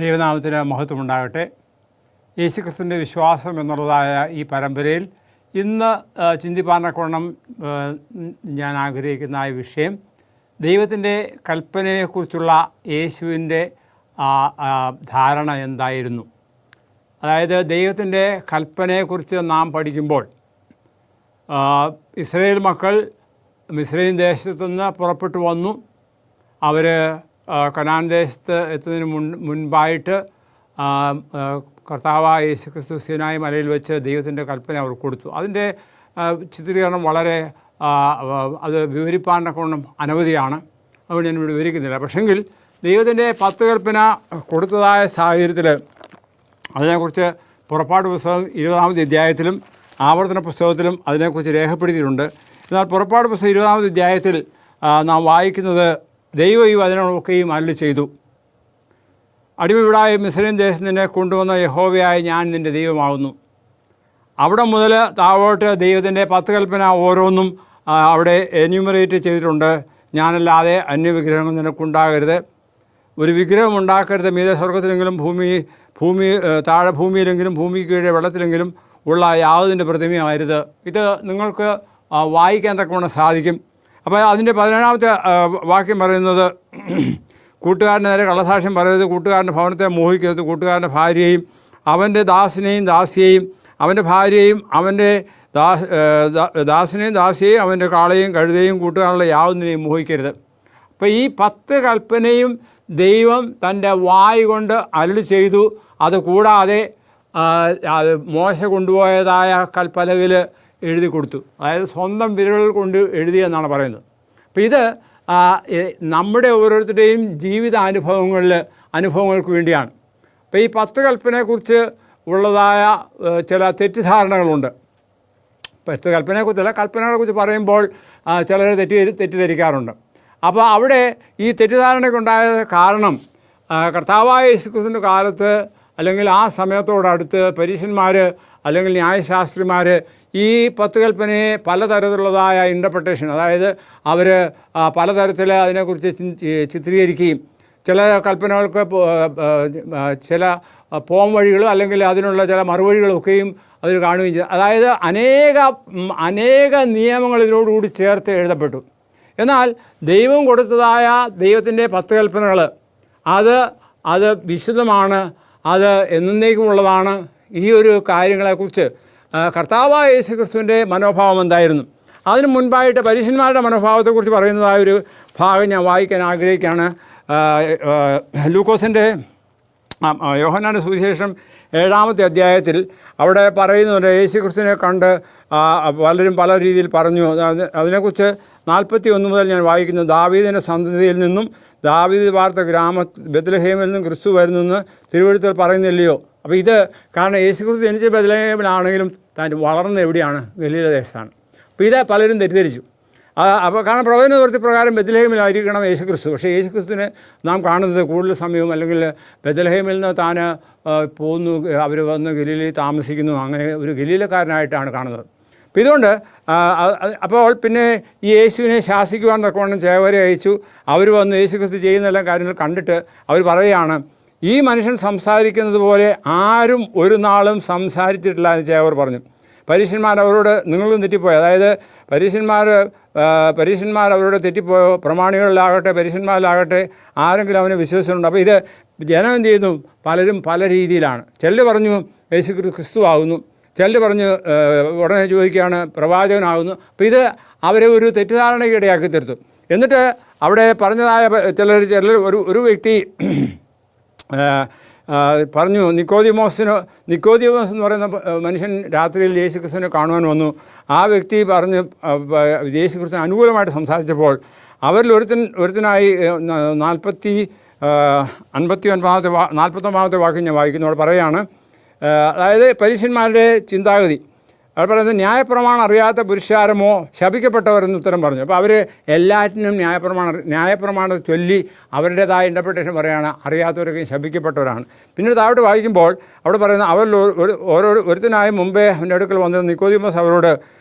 ദൈവനാമത്തിന് മഹത്വമുണ്ടാകട്ടെ. യേശുക്രിസ്തുവിൻ്റെ വിശ്വാസം എന്നുള്ളതായ ഈ പരമ്പരയിൽ ഇന്ന് ചിന്തിപ്പാനക്കൊണ്ണം ഞാൻ ആഗ്രഹിക്കുന്ന ആ വിഷയം ദൈവത്തിൻ്റെ കൽപ്പനയെക്കുറിച്ചുള്ള യേശുവിൻ്റെ ധാരണ എന്തായിരുന്നു. അതായത് ദൈവത്തിൻ്റെ കൽപ്പനയെക്കുറിച്ച് നാം പഠിക്കുമ്പോൾ ഇസ്രായേൽ മക്കൾ മിസ്രയീം ദേശത്തുനിന്ന് പുറപ്പെട്ടു വന്നു. അവർ കനാൻ ദേശത്ത് എത്തുന്നതിന് മുൻപായിട്ട് കർത്താവായ യേശുക്രിസ്തു സീനായി മലയിൽ വെച്ച് ദൈവത്തിൻ്റെ കൽപ്പന അവർ കൊടുത്തു. അതിൻ്റെ ചിത്രീകരണം വളരെ അത് വിവരിപ്പാനൊക്കെ അനവധിയാണ്. അതുകൊണ്ട് ഞാൻ ഇവിടെ വിവരിക്കുന്നില്ല. പക്ഷെങ്കിൽ ദൈവത്തിൻ്റെ 10 കൽപ്പന കൊടുത്തതായ സാഹചര്യത്തിൽ അതിനെക്കുറിച്ച് പുറപ്പാട് പുസ്തകം 20-ാമത്തെ അധ്യായത്തിലും ആവർത്തന പുസ്തകത്തിലും അതിനെക്കുറിച്ച് രേഖപ്പെടുത്തിയിട്ടുണ്ട്. എന്നാൽ പുറപ്പാട് പുസ്തകം 20-ാമത്തെ അധ്യായത്തിൽ നാം വായിക്കുന്നത് ദൈവം ഈ വചനങ്ങളൊക്കെയും അരുളി ചെയ്തു. അടിമവീടായ മിസ്രയീം ദേശത്ത് നിന്നെ കൊണ്ടുവന്ന യഹോവയായ ഞാൻ നിൻ്റെ ദൈവമാകുന്നു. അവിടെ മുതൽ താഴോട്ട് ദൈവത്തിൻ്റെ 10 കൽപ്പന ഓരോന്നും അവിടെ എന്യൂമറേറ്റ് ചെയ്തിട്ടുണ്ട്. ഞാനല്ലാതെ അന്യവിഗ്രഹങ്ങൾ നിനക്കുണ്ടാകരുത്, ഒരു വിഗ്രഹം ഉണ്ടാക്കരുത്, മീതെ സ്വർഗത്തിലെങ്കിലും ഭൂമി താഴെ ഭൂമിയിലെങ്കിലും ഭൂമിക്ക് കീഴെ വെള്ളത്തിലെങ്കിലും ഉള്ള യാതൊതിൻ്റെ പ്രതിമയായിരുത്. ഇത് നിങ്ങൾക്ക് വായിക്കാൻ തക്കവണ്ണം സാധിക്കും. അപ്പോൾ അതിൻ്റെ 17-ാമത്തെ വാക്യം പറയുന്നത്, കൂട്ടുകാരന് നേരെ കള്ളസാക്ഷ്യം പറയരുത്, കൂട്ടുകാരൻ്റെ ഭവനത്തെ മോഹിക്കരുത്, കൂട്ടുകാരൻ്റെ ഭാര്യയെയും അവൻ്റെ ദാസിനെയും ദാസിയെയും അവൻ്റെ ഭാര്യയെയും അവൻ്റെ ദാസിനെയും ദാസിയെയും അവൻ്റെ കാളയെയും കഴുതയും കൂട്ടുകാരുടെ യാതൊന്നിനെയും മോഹിക്കരുത്. അപ്പോൾ ഈ 10 കൽപ്പനയും ദൈവം തൻ്റെ വായ് കൊണ്ട് അരുളി ചെയ്തു. അതുകൂടാതെ മോശ കൊണ്ടുപോയതായ കൽപ്പലകിൽ എഴുതി കൊടുത്തു. അതായത് സ്വന്തം വിരലുകൾ കൊണ്ട് എഴുതിയെന്നാണ് പറയുന്നത്. അപ്പോൾ ഇത് നമ്മുടെ ഓരോരുത്തരുടെയും ജീവിത അനുഭവങ്ങൾക്ക് വേണ്ടിയാണ്. അപ്പോൾ ഈ 10 കൽപ്പനയെക്കുറിച്ച് ഉള്ളതായ ചില തെറ്റിദ്ധാരണകളുണ്ട്. 10 കൽപ്പനയെക്കുറിച്ചല്ല, കൽപ്പനകളെക്കുറിച്ച് പറയുമ്പോൾ ചിലർ തെറ്റിദ്ധരിക്കാറുണ്ട്. അപ്പോൾ അവിടെ ഈ തെറ്റിദ്ധാരണയ്ക്കുണ്ടായ കാരണം കർത്താവായ യേശുക്രിസ്തുവിൻ്റെ കാലത്ത് അല്ലെങ്കിൽ ആ സമയത്തോടടുത്ത് പരീശന്മാർ അല്ലെങ്കിൽ ന്യായശാസ്ത്രിമാർ ഈ 10 കൽപ്പനയെ പലതരത്തിലുള്ളതായ ഇൻ്റർപ്രിട്ടേഷൻ, അതായത് അവർ പലതരത്തിൽ അതിനെക്കുറിച്ച് ചിത്രീകരിക്കുകയും ചില കൽപ്പനകൾക്ക് ചില പോം വഴികളും അല്ലെങ്കിൽ അതിനുള്ള ചില മറുവഴികളൊക്കെയും അവർ കാണുകയും ചെയ്തു. അതായത് അനേക നിയമങ്ങൾ ഇതിനോടുകൂടി ചേർത്ത് എഴുതപ്പെട്ടു. എന്നാൽ ദൈവം കൊടുത്തതായ ദൈവത്തിൻ്റെ 10 കൽപ്പനകൾ അത് വിശുദ്ധമാണ്, അത് എന്നേക്കുമുള്ളതാണ്. ഈ ഒരു കാര്യങ്ങളെക്കുറിച്ച് കർത്താവായ യേശുക്രിസ്തുവിൻ്റെ മനോഭാവം എന്തായിരുന്നു? അതിനു മുൻപായിട്ട് പരീശന്മാരുടെ മനോഭാവത്തെക്കുറിച്ച് പറയുന്നതായൊരു ഭാഗം ഞാൻ വായിക്കാൻ ആഗ്രഹിക്കുകയാണ്. ലൂക്കോസിൻ്റെ യോഹന്നാൻ്റെ സുവിശേഷം 7-ാമത്തെ അധ്യായത്തിൽ അവിടെ പറയുന്നുണ്ട്, യേശുക്രിസ്തുവിനെ കണ്ട് പലരും പല രീതിയിൽ പറഞ്ഞു. അതിനെക്കുറിച്ച് 41 മുതൽ ഞാൻ വായിക്കുന്നു. ദാവീദിൻ്റെ സന്തതിയിൽ നിന്നും ദാവീദ് വാർത്ത ബെത്ലഹേമിൽ നിന്നും ക്രിസ്തു വരുന്നെന്ന് തിരുവെഴുത്തിൽ പറയുന്നില്ലയോ? അപ്പോൾ ഇത് കാരണം യേശുക്രിസ്തു ജനിച്ച ബെത്ലഹേമിലാണെങ്കിലും താൻ വളർന്ന എവിടെയാണ്? ഗലീല ദേശത്താണ്. അപ്പോൾ ഇത് പലരും തെറ്റിദ്ധരിച്ചു. അപ്പോൾ കാരണം പ്രവചന നിവൃത്തി പ്രകാരം ബെത്ലഹേമിലായിരിക്കണം യേശുക്രിസ്തു. പക്ഷേ യേശുക്രിസ്തുവിനെ നാം കാണുന്നത് കൂടുതൽ സമയവും അല്ലെങ്കിൽ ബെത്ലഹേമിൽ നിന്ന് താൻ പോകുന്നു, അവർ വന്ന് ഗലീലയിൽ താമസിക്കുന്നു, അങ്ങനെ ഒരു ഗലീലക്കാരനായിട്ടാണ് കാണുന്നത്. അപ്പോൾ ഇതുകൊണ്ട് അപ്പോൾ പിന്നെ ഈ യേശുവിനെ ശാസിക്കുവാൻ തക്കവണ്ണം ചേവരെ അയച്ചു. അവർ വന്ന് യേശുക്രിസ്തു ചെയ്യുന്ന എല്ലാ കാര്യങ്ങൾ കണ്ടിട്ട് അവർ പറയുകയാണ്, ഈ മനുഷ്യൻ സംസാരിക്കുന്നത് പോലെ ആരും ഒരു നാളും സംസാരിച്ചിട്ടില്ല എന്ന് ചേവർ പറഞ്ഞു. പരീശന്മാർ അവരോട് നിങ്ങളും തെറ്റിപ്പോയി, അതായത് പരീശന്മാർ അവരോട് തെറ്റിപ്പോയോ? പ്രമാണികളിലാകട്ടെ പരീശന്മാരിലാകട്ടെ ആരെങ്കിലും അവനെ വിശ്വസിച്ചിട്ടുണ്ടോ? അപ്പോൾ ഇത് ജനം എന്ത് ചെയ്യുന്നു? പലരും പല രീതിയിലാണ്. ചിലർ പറഞ്ഞു യേശുക്രിസ്തു ആകുന്നു, ചിലർ പറഞ്ഞു ഉടനെ ചോദിക്കുകയാണ് പ്രവാചകനാകുന്നു. അപ്പോൾ ഇത് അവരെ ഒരു തെറ്റിദ്ധാരണയ്ക്ക് ഇടയാക്കി തീർത്തു. എന്നിട്ട് അവിടെ പറഞ്ഞതായ ചിലർ ഒരു വ്യക്തി പറഞ്ഞു, നിക്കോദിമോസ് എന്ന് പറയുന്ന മനുഷ്യൻ രാത്രിയിൽ യേശുക്രിസ്തുവിനെ കാണുവാൻ വന്നു. ആ വ്യക്തി പറഞ്ഞു യേശുക്രിസ്തുവിന് അനുകൂലമായിട്ട് സംസാരിച്ചപ്പോൾ അവരിൽ ഒരുത്തനായി 49-ാമത്തെ വാക്യം ഞാൻ വായിക്കുന്നു. അവിടെ പറയുകയാണ്, അതായത് പരീശന്മാരുടെ ചിന്താഗതി അവർ പറയുന്നത്, ന്യായപ്രമാണം അറിയാത്ത പുരുഷാരമോ ശപിക്കപ്പെട്ടവരെന്ന് ഉത്തരം പറഞ്ഞു. അപ്പോൾ അവർ എല്ലാറ്റിനും ന്യായപ്രമാണം ചൊല്ലി അവരുടേതായ ഇൻ്റർപ്രിട്ടേഷൻ പറയുകയാണ്, അറിയാത്തവരൊക്കെ ശപിക്കപ്പെട്ടവരാണ്. പിന്നീട് താഴോട്ട് വായിക്കുമ്പോൾ അവിടെ പറയുന്നത്, അവരിൽ ഒരുത്തനായി മുമ്പേ അവൻ്റെ അടുക്കൽ വന്നത് നിക്കോദിമോസ് അവരോട്,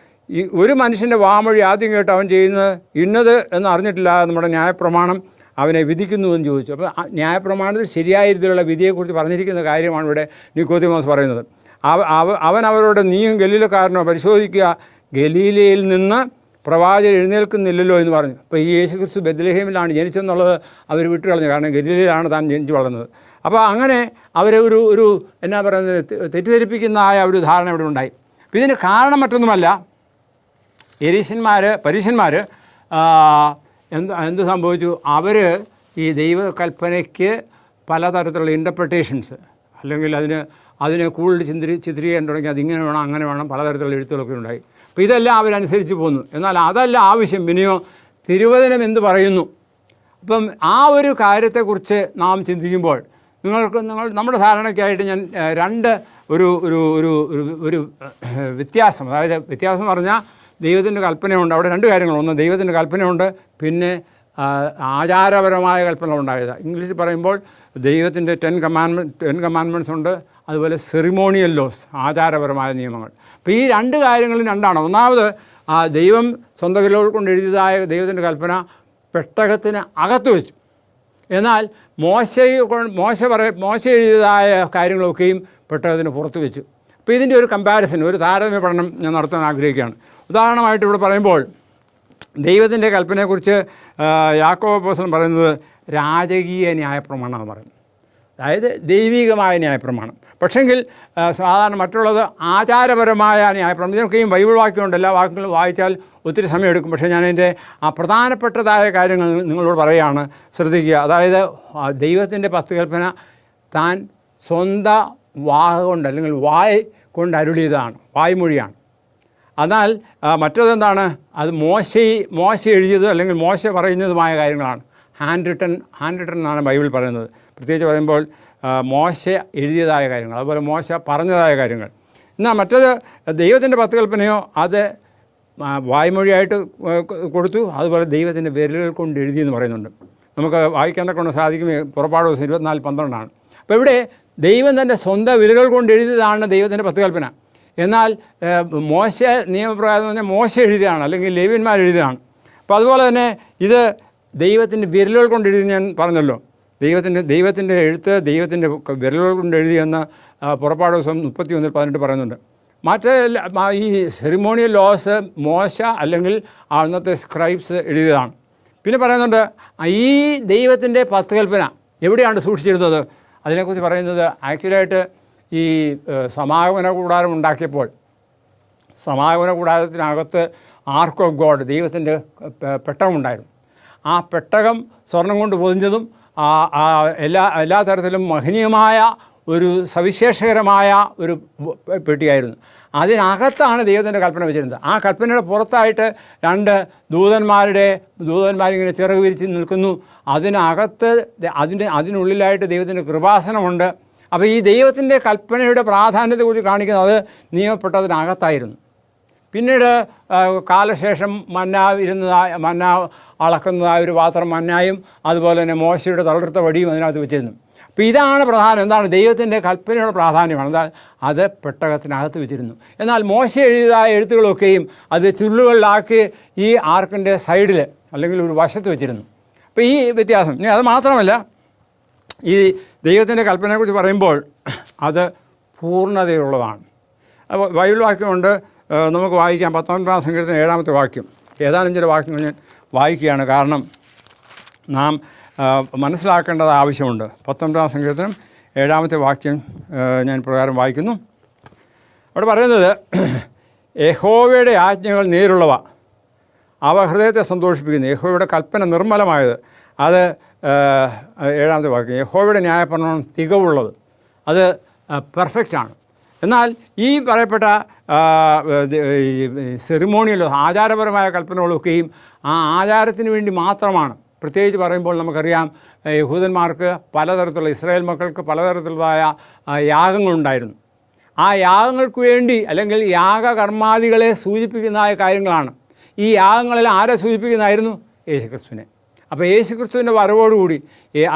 ഈ ഒരു മനുഷ്യൻ്റെ വാമൊഴി ആദ്യം കേട്ട് അവൻ ചെയ്യുന്നത് ഇന്നത് എന്ന് അറിഞ്ഞിട്ടില്ല നമ്മുടെ ന്യായപ്രമാണം അവനെ വിധിക്കുന്നുവെന്ന് ചോദിച്ചു. അപ്പോൾ ന്യായപ്രമാണത്തിൽ ശരിയായ രീതിയിലുള്ള വിധിയെക്കുറിച്ച് പറഞ്ഞിരിക്കുന്ന കാര്യമാണ് ഇവിടെ നിക്കോദീമോസ് പറയുന്നത്. അവൻ അവരോട് നീയും ഗലീലക്കാരനോ പരിശോധിക്കുക, ഗലീലയിൽ നിന്ന് പ്രവാചകൻ എഴുന്നേൽക്കുന്നില്ലല്ലോ എന്ന് പറഞ്ഞു. അപ്പോൾ ഈ യേശുക്രിസ്തു ബെത്ലഹേമിലാണ് ജനിച്ചെന്നുള്ളത് അവർ വിട്ടുകളഞ്ഞു. കാരണം ഗലീലയിലാണ് താൻ ജനിച്ചു വളർന്നത്. അപ്പോൾ അങ്ങനെ അവരെ ഒരു എന്നാ പറയുന്നത് തെറ്റിദ്ധരിപ്പിക്കുന്നതായ ഒരു ധാരണ ഇവിടെ ഉണ്ടായി. അപ്പോൾ ഇതിന് കാരണം മറ്റൊന്നുമല്ല, പരീശന്മാർ എന്ത് സംഭവിച്ചു? അവർ ഈ ദൈവകൽപ്പനയ്ക്ക് പലതരത്തിലുള്ള ഇൻ്റർപ്രിട്ടേഷൻസ്, അല്ലെങ്കിൽ അതിനെ കൂടുതൽ ചിത്രീകരിക്കാൻ തുടങ്ങി. അതിങ്ങനെ വേണം, അങ്ങനെ വേണം, പലതരത്തിലുള്ള എഴുത്തുകളൊക്കെ ഉണ്ടായി. അപ്പോൾ ഇതെല്ലാം അവരനുസരിച്ച് പോന്നു. എന്നാൽ അതല്ല ആവശ്യം. പിന്നെയോ തിരുവചനം എന്ത് പറയുന്നു? അപ്പം ആ ഒരു കാര്യത്തെക്കുറിച്ച് നാം ചിന്തിക്കുമ്പോൾ നമ്മുടെ ധാരണയ്ക്കായിട്ട് ഞാൻ ഒരു വ്യത്യാസം, അതായത് വ്യത്യാസം എന്ന് പറഞ്ഞാൽ ദൈവത്തിൻ്റെ കൽപ്പനയുണ്ട്. അവിടെ രണ്ട് കാര്യങ്ങളുണ്ട്. ഒന്ന് ദൈവത്തിൻ്റെ കൽപ്പനയുണ്ട്, പിന്നെ ആചാരപരമായ കൽപ്പന ഉണ്ടായത്. ഇംഗ്ലീഷിൽ പറയുമ്പോൾ ദൈവത്തിൻ്റെ 10 കമാൻഡ്മെൻറ്റ്സ് ഉണ്ട്, അതുപോലെ സെറിമോണിയൽ ലോസ്, ആചാരപരമായ നിയമങ്ങൾ. അപ്പോൾ ഈ രണ്ട് കാര്യങ്ങളും രണ്ടാണ്. ഒന്നാമത് ദൈവം സ്വന്തം വിരലുകൾ കൊണ്ട് എഴുതിയതായ ദൈവത്തിൻ്റെ കൽപ്പന പെട്ടകത്തിന് അകത്ത് വെച്ചു. എന്നാൽ മോശ എഴുതിയതായ കാര്യങ്ങളൊക്കെയും പെട്ടകത്തിന് പുറത്ത് വെച്ചു. അപ്പോൾ ഇതിൻ്റെ ഒരു കമ്പാരിസൺ, ഒരു താരതമ്യ പഠനം ഞാൻ നടത്താൻ ആഗ്രഹിക്കുകയാണ്. ഉദാഹരണമായിട്ട് ഇവിടെ പറയുമ്പോൾ ദൈവത്തിൻ്റെ കൽപ്പനയെക്കുറിച്ച് യാക്കോബ് അപ്പോസ്തലൻ പറയുന്നത് രാജകീയ ന്യായപ്രമാണമെന്ന് പറയുന്നു. അതായത് ദൈവികമായ ന്യായപ്രമാണം. പക്ഷെങ്കിൽ സാധാരണ മറ്റുള്ളത് ആചാരപരമായ ന്യായപ്രമാണം. ഇതിനൊക്കെയും ബൈബിൾ വാക്യമുണ്ട്. എല്ലാ വാക്യങ്ങളും വായിച്ചാൽ ഒത്തിരി സമയമെടുക്കും. പക്ഷേ ഞാനതിൻ്റെ പ്രധാനപ്പെട്ടതായ കാര്യങ്ങൾ നിങ്ങളോട് പറയുകയാണ്, ശ്രദ്ധിക്കുക. അതായത് ദൈവത്തിൻ്റെ 10 കൽപ്പന താൻ സ്വന്തം കൊണ്ട് അല്ലെങ്കിൽ വായ് കൊണ്ട് അരുളിയതാണ്, വായ്മൊഴിയാണ്. എന്നാൽ മറ്റതെന്താണ്? അത് മോശ എഴുതിയത് അല്ലെങ്കിൽ മോശ പറയുന്നതുമായ കാര്യങ്ങളാണ്. ഹാൻഡ് റിട്ടൺ എന്നാണ് ബൈബിൾ പറയുന്നത്. പ്രത്യേകിച്ച് പറയുമ്പോൾ മോശ എഴുതിയതായ കാര്യങ്ങൾ, അതുപോലെ മോശ പറഞ്ഞതായ കാര്യങ്ങൾ. എന്നാൽ മറ്റത് ദൈവത്തിൻ്റെ 10 കൽപ്പനയോ അത് വായ്മൊഴിയായിട്ട് കൊടുത്തു, അതുപോലെ ദൈവത്തിൻ്റെ വിരലുകൾ കൊണ്ട് എഴുതിയെന്ന് പറയുന്നുണ്ട്. നമുക്ക് വായിക്കാൻ കൊണ്ട് സാധിക്കും. പുറപ്പാട് ദിവസം 24:12. അപ്പോൾ ഇവിടെ ദൈവം തൻ്റെ സ്വന്തം വിരലുകൾ കൊണ്ട് എഴുതിയതാണ് ദൈവത്തിൻ്റെ 10 കൽപ്പന. എന്നാൽ മോശ നിയമപ്രകാരം പറഞ്ഞാൽ മോശ എഴുതിയതാണ്, അല്ലെങ്കിൽ ലേവ്യന്മാർ എഴുതിയതാണ്. അപ്പോൾ അതുപോലെ തന്നെ ഇത് ദൈവത്തിൻ്റെ വിരലുകൾ കൊണ്ട് എഴുതി, ഞാൻ പറഞ്ഞല്ലോ. ദൈവത്തിൻ്റെ എഴുത്ത് ദൈവത്തിൻ്റെ വിരലുകൾ കൊണ്ട് എഴുതിയെന്ന് പുറപ്പാട് ദിവസം 31:18 പറയുന്നുണ്ട്. മറ്റേ ഈ സെറിമോണിയൽ ലോസ് മോശ അല്ലെങ്കിൽ അന്നത്തെ സ്ക്രൈബ്സ് എഴുതിയതാണ്. പിന്നെ പറയുന്നുണ്ട് ഈ ദൈവത്തിൻ്റെ 10 കൽപ്പന എവിടെയാണ് സൂക്ഷിച്ചിരുന്നത്? അതിനെക്കുറിച്ച് പറയുന്നത് ആക്ച്വലായിട്ട് ഈ സമാഗമന കൂടാരം ഉണ്ടാക്കിയപ്പോൾ സമാഗമന കൂടാരത്തിനകത്ത് ആർക്ക് ഓഫ് ഗോഡ്, ദൈവത്തിൻ്റെ പെട്ടകമുണ്ടായിരുന്നു. ആ പെട്ടകം സ്വർണം കൊണ്ട് പൊതിഞ്ഞതും എല്ലാ തരത്തിലും മഹനീയമായ ഒരു സവിശേഷകരമായ ഒരു പെട്ടിയായിരുന്നു. അതിനകത്താണ് ദൈവത്തിൻ്റെ കൽപ്പന വെച്ചിരുന്നത്. ആ കൽപ്പനയുടെ പുറത്തായിട്ട് 2 ദൂതന്മാരിങ്ങനെ ചിറക് വിരിച്ച് നിൽക്കുന്നു. അതിനകത്ത് അതിനുള്ളിലായിട്ട് ദൈവത്തിൻ്റെ കൃപാസനമുണ്ട്. അപ്പോൾ ഈ ദൈവത്തിൻ്റെ കൽപ്പനയുടെ പ്രാധാന്യത്തെക്കുറിച്ച് കാണിക്കുന്നത് അത് നിയമപ്പെട്ടതിനകത്തായിരുന്നു. പിന്നീട് കാലശേഷം മന്ന അളക്കുന്നതായ ഒരു പാത്രം മന്നായും, അതുപോലെ തന്നെ മോശയുടെ തളർത്ത വടിയും അതിനകത്ത് വെച്ചിരുന്നു. അപ്പോൾ ഇതാണ് പ്രധാനം. എന്താണ്? ദൈവത്തിൻ്റെ കൽപ്പനയുടെ പ്രാധാന്യമാണ്. എന്താ? അത് പെട്ടകത്തിനകത്ത് വെച്ചിരുന്നു. എന്നാൽ മോശ എഴുതിയതായ എഴുത്തുകളൊക്കെയും അത് ചുള്ളുകളിലാക്കി ഈ ആർക്കിൻ്റെ സൈഡിൽ അല്ലെങ്കിൽ ഒരു വശത്ത് വെച്ചിരുന്നു. അപ്പോൾ ഈ വ്യത്യാസം. ഇനി അത് മാത്രമല്ല, ഈ ദൈവത്തിൻ്റെ കൽപ്പനയെക്കുറിച്ച് പറയുമ്പോൾ അത് പൂർണ്ണതയുള്ളതാണ്. അപ്പോൾ ബൈബിൾ വാക്യമുണ്ട്, നമുക്ക് വായിക്കാം. 19-ാം സങ്കീർത്തനം 7-ാമത്തെ വാക്യം. ഏതാനും ചില വാക്യങ്ങൾ ഞാൻ വായിക്കുകയാണ്, കാരണം നാം മനസ്സിലാക്കേണ്ടത് ആവശ്യമുണ്ട്. 19-ാം സങ്കീർത്തനം 7-ാമത്തെ വാക്യം ഞാൻ പ്രകാരം വായിക്കുന്നു. അവിടെ പറയുന്നത് യഹോവയുടെ ആജ്ഞകൾ നേരുള്ളവ, അവ ഹൃദയത്തെ സന്തോഷിപ്പിക്കുന്നു. യഹോവയുടെ കൽപ്പന നിർമ്മലമായത്, അത് 7-ാമത്തെ വാക്യം. യഹോവയുടെ ന്യായപ്രമാണം തികവുള്ളത്, അത് പെർഫെക്റ്റാണ്. എന്നാൽ ഈ പറയപ്പെട്ട സെറിമോണിയലോ ആചാരപരമായ കൽപ്പനകളൊക്കെയും ആ ആചാരത്തിന് വേണ്ടി മാത്രമാണ്. പ്രത്യേകിച്ച് പറയുമ്പോൾ നമുക്കറിയാം, യഹൂദന്മാർക്ക് പലതരത്തിലുള്ള, ഇസ്രായേൽ മക്കൾക്ക് പലതരത്തിലുള്ളതായ യാഗങ്ങളുണ്ടായിരുന്നു. ആ യാഗങ്ങൾക്ക് വേണ്ടി അല്ലെങ്കിൽ യാഗകർമാദികളെ സൂചിപ്പിക്കുന്നതായ കാര്യങ്ങളാണ്. ഈ യാഗങ്ങളെല്ലാം ആരെ സൂചിപ്പിക്കുന്നതായിരുന്നു? യേശുക്രിസ്തുവിനെ. അപ്പോൾ യേശുക്രിസ്തുവിൻ്റെ വരവോടുകൂടി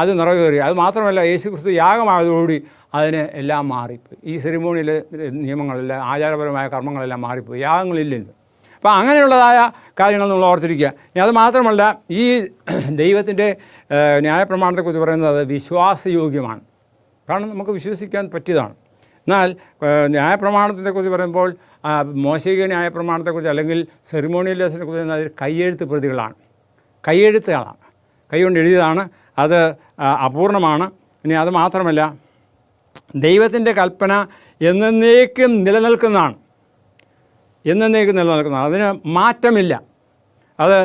അത് നിറവേറി. അത് മാത്രമല്ല, യേശുക്രിസ്തു യാഗമായതോടുകൂടി അതിന് എല്ലാം മാറിപ്പോയി. ഈ സെറിമോണിയിലെ നിയമങ്ങളെല്ലാം, ആചാരപരമായ കർമ്മങ്ങളെല്ലാം മാറിപ്പോയി. യാഗങ്ങളില്ലെന്ന്. അപ്പോൾ അങ്ങനെയുള്ളതായ കാര്യങ്ങൾ നമ്മൾ ഓർത്തിരിക്കുക. ഇനി അത് മാത്രമല്ല, ഈ ദൈവത്തിൻ്റെ ന്യായപ്രമാണത്തെക്കുറിച്ച് പറയുന്നത് അത് വിശ്വാസയോഗ്യമാണ്. കാരണം നമുക്ക് വിശ്വസിക്കാൻ പറ്റിയതാണ്. എന്നാൽ ന്യായപ്രമാണത്തെക്കുറിച്ച് പറയുമ്പോൾ മോശിക ന്യായപ്രമാണത്തെക്കുറിച്ച് അല്ലെങ്കിൽ സെറിമോണിയൽ ലേഴ്സിനെ കുറിച്ച് അതിൽ കയ്യെഴുത്ത് പ്രതികളാണ്, കയ്യെഴുത്തുകളാണ്, കൈകൊണ്ട് എഴുതിയതാണ്. അത് അപൂർണമാണ്. ഇനി അത് മാത്രമല്ല, ദൈവത്തിൻ്റെ കൽപ്പന എന്നേക്കും നിലനിൽക്കുന്നതാണ്, എന്നേക്കും നിലനിൽക്കുന്നതാണ്. അതിന് മാറ്റമില്ല. അത്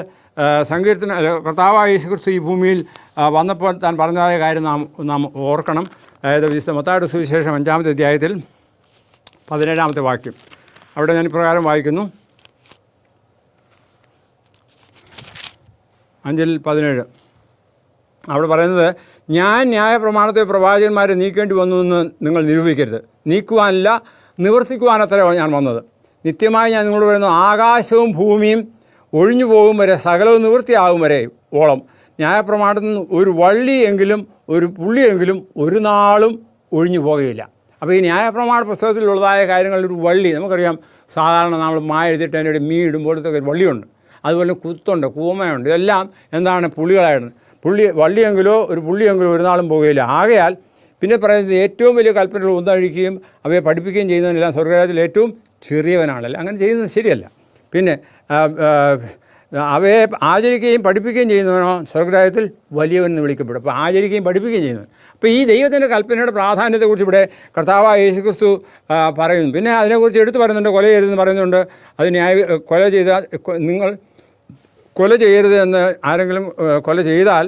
സങ്കീർത്തന കർത്താവായ യേശുക്രിസ്തു ഈ ഭൂമിയിൽ വന്നപ്പോൾ താൻ പറഞ്ഞതായ കാര്യം നാം ഓർക്കണം. അതായത് വിശുദ്ധ മത്തായിയുടെ സുവിശേഷം 5-ാമത്തെ അധ്യായത്തിൽ 17-ാമത്തെ വാക്യം, അവിടെ ഞാൻ ഇപ്രകാരം വായിക്കുന്നു, 5:17. അവിടെ പറയുന്നത്, ഞാൻ ന്യായപ്രമാണത്തെ പ്രവാചകന്മാരെ നീക്കേണ്ടി വന്നു എന്ന് നിങ്ങൾ നിരൂപിക്കരുത്. നീക്കുവാനല്ല, നിവർത്തിക്കുവാനത്രയോ ഞാൻ വന്നത്. നിത്യമായി ഞാൻ നിങ്ങളോട് പറയുന്നു, ആകാശവും ഭൂമിയും ഒഴിഞ്ഞു പോകും വരെ, സകലവും നിവൃത്തിയാകും വരെ ഓളം ന്യായപ്രമാണത്തിൽ നിന്ന് ഒരു വള്ളിയെങ്കിലും ഒരു പുള്ളിയെങ്കിലും ഒരു നാളും ഒഴിഞ്ഞു പോകുകയില്ല. അപ്പോൾ ഈ ന്യായപ്രമാണ പുസ്തകത്തിലുള്ളതായ കാര്യങ്ങളിൽ ഒരു വള്ളി, നമുക്കറിയാം സാധാരണ നമ്മൾ മായ എഴുതിയിട്ട് അതിൻ്റെ മീൻ ഇടുമ്പോഴത്തേക്ക് ഒരു വള്ളിയുണ്ട്, അതുപോലെ കുത്തുണ്ട്, കൂമയുണ്ട്, ഇതെല്ലാം എന്താണ് പുള്ളികളായിരുന്നു. വള്ളിയെങ്കിലോ ഒരു പുള്ളിയെങ്കിലോ ഒരു നാളും പോകുകയില്ല. ആകയാൽ പിന്നെ പറയുന്നത്, ഏറ്റവും വലിയ കൽപ്പനകൾ ഒന്നഴിക്കുകയും അവയെ പഠിപ്പിക്കുകയും ചെയ്യുന്നതിനെല്ലാം സ്വർഗ്ഗരാജ്യത്തിൽ ഏറ്റവും ചെറിയവനാണല്ലോ. അങ്ങനെ ചെയ്യുന്നത് ശരിയല്ല. പിന്നെ അവയെ ആചരിക്കുകയും പഠിപ്പിക്കുകയും ചെയ്യുന്നവനോ സ്വർഗ്ഗരാജ്യത്തിൽ വലിയവനെന്ന് വിളിക്കപ്പെടും. അപ്പോൾ ആചരിക്കുകയും പഠിപ്പിക്കുകയും ചെയ്യുന്നവൻ. അപ്പോൾ ഈ ദൈവത്തിൻ്റെ കൽപ്പനയുടെ പ്രാധാന്യത്തെക്കുറിച്ച് ഇവിടെ കർത്താവായ യേശുക്രിസ്തു പറയുന്നു. പിന്നെ അതിനെക്കുറിച്ച് എടുത്തു പറയുന്നുണ്ട്, കൊല ചെയ്തെന്ന് പറയുന്നുണ്ട്. അത് കൊല ചെയ്താൽ നിങ്ങൾ കൊല ചെയ്യരുത് എന്ന് ആരെങ്കിലും കൊല ചെയ്താൽ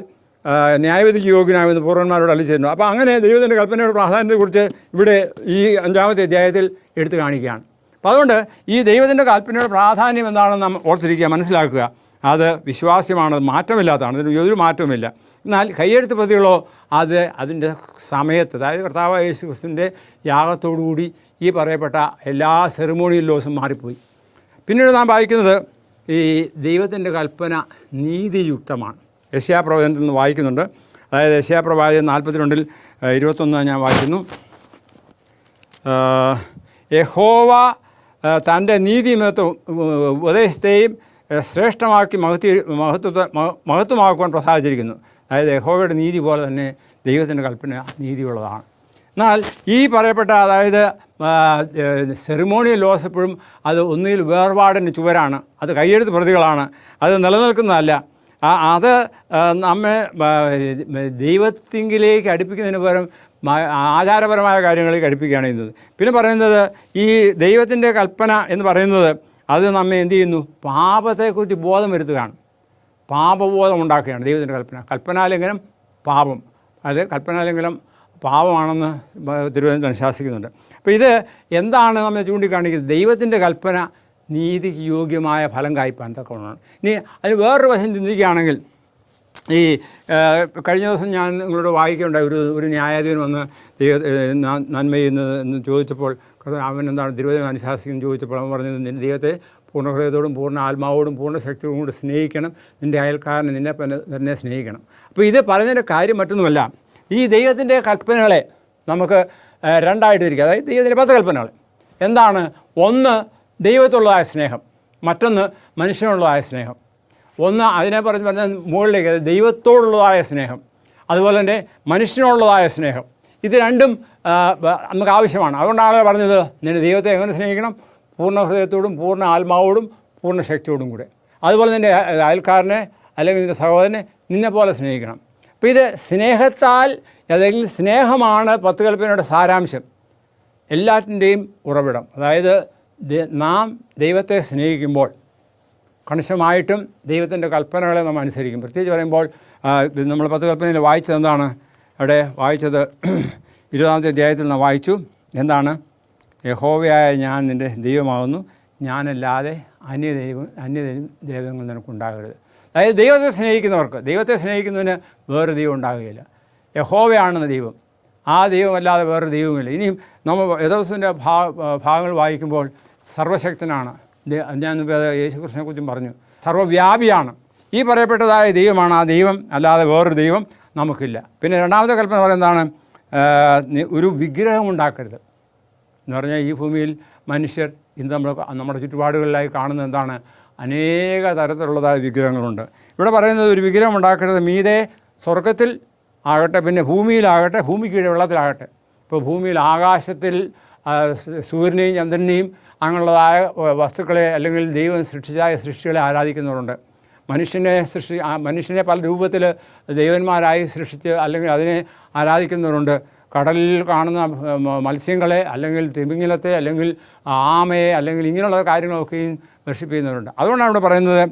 ന്യായവിധിക്ക് യോഗ്യനാകുമെന്ന് പൂർവ്വന്മാരോട് അളിച്ചിരുന്നു. അപ്പോൾ അങ്ങനെ ദൈവത്തിൻ്റെ കൽപ്പനയുടെ പ്രാധാന്യത്തെക്കുറിച്ച് ഇവിടെ ഈ 5-ാമത്തെ അധ്യായത്തിൽ എടുത്തു കാണിക്കുകയാണ്. അപ്പോൾ അതുകൊണ്ട് ഈ ദൈവത്തിൻ്റെ കൽപ്പനയുടെ പ്രാധാന്യം എന്താണെന്ന് നാം ഓർത്തിരിക്കുക, മനസ്സിലാക്കുക. അത് വിശ്വാസ്യമാണ്, അത് മാറ്റമില്ലാത്തതാണ്, അതിന് യാതൊരു മാറ്റവുമില്ല. എന്നാൽ കയ്യെഴുത്ത് പ്രതികളോ അത് അതിൻ്റെ സമയത്ത്, അതായത് കർത്താവായ യേശു ക്രിസ്തുവിൻ്റെ യാഗത്തോടുകൂടി ഈ പറയപ്പെട്ട എല്ലാ സെറിമോണിയൽ ലോസും മാറിപ്പോയി. പിന്നീട് നാം വായിക്കുന്നത്, ഈ ദൈവത്തിൻ്റെ കൽപ്പന നീതിയുക്തമാണ്. യെശയ്യാപ്രവചനത്തിൽ നിന്ന് വായിക്കുന്നുണ്ട്. അതായത് യെശയ്യാപ്രവാചകൻ 42:21 ഞാൻ വായിക്കുന്നു. യഹോവ തൻ്റെ നീതിമഹത്വം ഉപദേശത്തെയും ശ്രേഷ്ഠമാക്കി മഹത്വമാക്കുവാൻ പ്രസാദിച്ചിരിക്കുന്നു. അതായത് യഹോവയുടെ നീതി പോലെ തന്നെ ദൈവത്തിൻ്റെ കൽപ്പന നീതിയുള്ളതാണ്. എന്നാൽ ഈ പറയപ്പെട്ട, അതായത് സെറിമോണിയൽ ലോസ് എപ്പോഴും അത് ഒന്നുകിൽ വേർപാടിൻ്റെ ചുവരാണ്, അത് കയ്യെഴുത്ത് പ്രതികളാണ്, അത് നിലനിൽക്കുന്നതല്ല. അത് നമ്മെ ദൈവത്തിങ്കിലേക്ക് അടുപ്പിക്കുന്നതിന് പകരം ആചാരപരമായ കാര്യങ്ങളിലേക്ക് അടുപ്പിക്കുകയാണ് ചെയ്യുന്നത്. പിന്നെ പറയുന്നത്, ഈ ദൈവത്തിൻ്റെ കൽപ്പന എന്ന് പറയുന്നത് അത് നമ്മെ എന്ത് ചെയ്യുന്നു, പാപത്തെക്കുറിച്ച് ബോധം വരുത്തുകയാണ്, പാപബോധം ഉണ്ടാക്കുകയാണ്. ദൈവത്തിൻ്റെ കൽപ്പനാലംഘനം പാപം, അത് കൽപ്പനാലംഘനം പാപമാണെന്ന് തിരുവനന്തപുരം അനുശാസിക്കുന്നുണ്ട്. അപ്പോൾ ഇത് എന്താണ് നമ്മെ ചൂണ്ടിക്കാണിക്കുന്നത്? ദൈവത്തിൻ്റെ കൽപ്പന നീതിക്ക് യോഗ്യമായ ഫലം കായ്പാൻ തക്കവണ്ണമാണ്. ഇനി അതിന് വേറൊരു വശം ചിന്തിക്കുകയാണെങ്കിൽ, ഈ കഴിഞ്ഞ ദിവസം ഞാൻ നിങ്ങളോട് വായിക്കുകയുണ്ടായി, ഒരു ന്യായാധിപൻ വന്ന് നന്മ ചെയ്യുന്നതെന്ന് ചോദിച്ചപ്പോൾ അവൻ എന്താണ് തിരുവചനം അനുശാസിക്കുന്നത് ചോദിച്ചപ്പോൾ അവൻ പറഞ്ഞത്, നിൻ്റെ ദൈവത്തെ പൂർണ്ണ ഹൃദയത്തോടും പൂർണ്ണ ആത്മാവോടും പൂർണ്ണ ശക്തിയോടും കൂടി സ്നേഹിക്കണം, നിൻ്റെ അയൽക്കാരനെ നിന്നെ തന്നെ സ്നേഹിക്കണം. അപ്പോൾ ഇത് പറഞ്ഞതിൻ്റെ കാര്യം മറ്റൊന്നുമല്ല, ഈ ദൈവത്തിൻ്റെ കൽപ്പനകളെ നമുക്ക് രണ്ടായിട്ട് തിരിക്കുക. അതായത് ദൈവത്തിൻ്റെ 10 കൽപ്പനകൾ എന്താണ്? ഒന്ന് ദൈവത്തോടുള്ളതായ സ്നേഹം, മറ്റൊന്ന് മനുഷ്യനുള്ളതായ സ്നേഹം. ഒന്ന് അതിനെ പറഞ്ഞാൽ മുകളിലേക്ക് ദൈവത്തോടുള്ളതായ സ്നേഹം, അതുപോലെ തന്നെ മനുഷ്യനോടുള്ളതായ സ്നേഹം. ഇത് രണ്ടും നമുക്ക് ആവശ്യമാണ്. അതുകൊണ്ടാണ് പറഞ്ഞത്, നിന്റെ ദൈവത്തെ എങ്ങനെ സ്നേഹിക്കണം? പൂർണ്ണ ഹൃദയത്തോടും പൂർണ്ണ ആത്മാവോടും പൂർണ്ണ ശക്തിയോടും കൂടെ. അതുപോലെ നിൻ്റെ അയൽക്കാരനെ അല്ലെങ്കിൽ നിൻ്റെ സഹോദരനെ നിന്നെപ്പോലെ സ്നേഹിക്കണം. അപ്പോൾ ഇത് സ്നേഹത്താൽ, അല്ലെങ്കിൽ സ്നേഹമാണ് 10 കൽപ്പനയുടെ സാരാംശം, എല്ലാറ്റിൻ്റെയും ഉറവിടം. അതായത് നാം ദൈവത്തെ സ്നേഹിക്കുമ്പോൾ കണിശമായിട്ടും ദൈവത്തിൻ്റെ കൽപ്പനകളെ നാം അനുസരിക്കും. പ്രത്യേകിച്ച് പറയുമ്പോൾ നമ്മൾ 10 കൽപ്പനയിൽ വായിച്ചത് എന്താണ്? അവിടെ വായിച്ചത് 20-ാമത്തെ അധ്യായത്തിൽ നാം വായിച്ചു. എന്താണ്? യഹോവയായ ഞാൻ നിൻ്റെ ദൈവമാകുന്നു, ഞാനല്ലാതെ അന്യ ദൈവങ്ങൾ നിനക്കുണ്ടാകരുത്. അതായത് ദൈവത്തെ സ്നേഹിക്കുന്നവർക്ക്, ദൈവത്തെ സ്നേഹിക്കുന്നതിന് വേറൊരു ദൈവം ഉണ്ടാകുകയില്ല. യഹോവയാണെന്ന ദൈവം, ആ ദൈവമല്ലാതെ വേറൊരു ദൈവമില്ല. ഇനിയും നമ്മൾ യഹോവയുടെ ഭാഗങ്ങൾ വായിക്കുമ്പോൾ സർവശക്തനാണ്. ഞാൻ യേശുക്രിസ്തുവിനെക്കുറിച്ചും പറഞ്ഞു, സർവ്വവ്യാപിയാണ്. ഈ പറയപ്പെട്ടതായ ദൈവമാണ്, ആ ദൈവം അല്ലാതെ വേറൊരു ദൈവം നമുക്കില്ല. പിന്നെ 2-ാമത്തെ കൽപ്പന പറയുന്നതാണ്, ഒരു വിഗ്രഹം ഉണ്ടാക്കരുത് എന്ന് പറഞ്ഞാൽ ഈ ഭൂമിയിൽ മനുഷ്യർ ഇന്ന് നമ്മുടെ ചുറ്റുപാടുകളിലായി കാണുന്നത് എന്താണ്? അനേക തരത്തിലുള്ളതായ വിഗ്രഹങ്ങളുണ്ട്. ഇവിടെ പറയുന്നത് ഒരു വിഗ്രഹം ഉണ്ടാക്കരുത്, മീതെ സ്വർഗത്തിൽ ആകട്ടെ, പിന്നെ ഭൂമിയിലാകട്ടെ, ഭൂമിക്ക് കീഴെ വെള്ളത്തിലാകട്ടെ. ഇപ്പോൾ ഭൂമിയിൽ ആകാശത്തിൽ സൂര്യനെയും ചന്ദ്രനെയും അങ്ങനെയുള്ളതായ വസ്തുക്കളെ അല്ലെങ്കിൽ ദൈവം സൃഷ്ടിച്ചായ സൃഷ്ടികളെ ആരാധിക്കുന്നവരുണ്ട്. മനുഷ്യനെ പല രൂപത്തിൽ ദൈവന്മാരായി സൃഷ്ടിച്ച് അല്ലെങ്കിൽ അതിനെ ആരാധിക്കുന്നവരുണ്ട്. കടലിൽ കാണുന്ന മത്സ്യങ്ങളെ അല്ലെങ്കിൽ തിമിംഗലത്തെ അല്ലെങ്കിൽ ആമയെ അല്ലെങ്കിൽ ഇങ്ങനെയുള്ള കാര്യങ്ങളൊക്കെയും വർഷിപ്പിക്കുന്നവരുണ്ട്. അതുകൊണ്ടാണ് ഇവിടെ പറയുന്നത്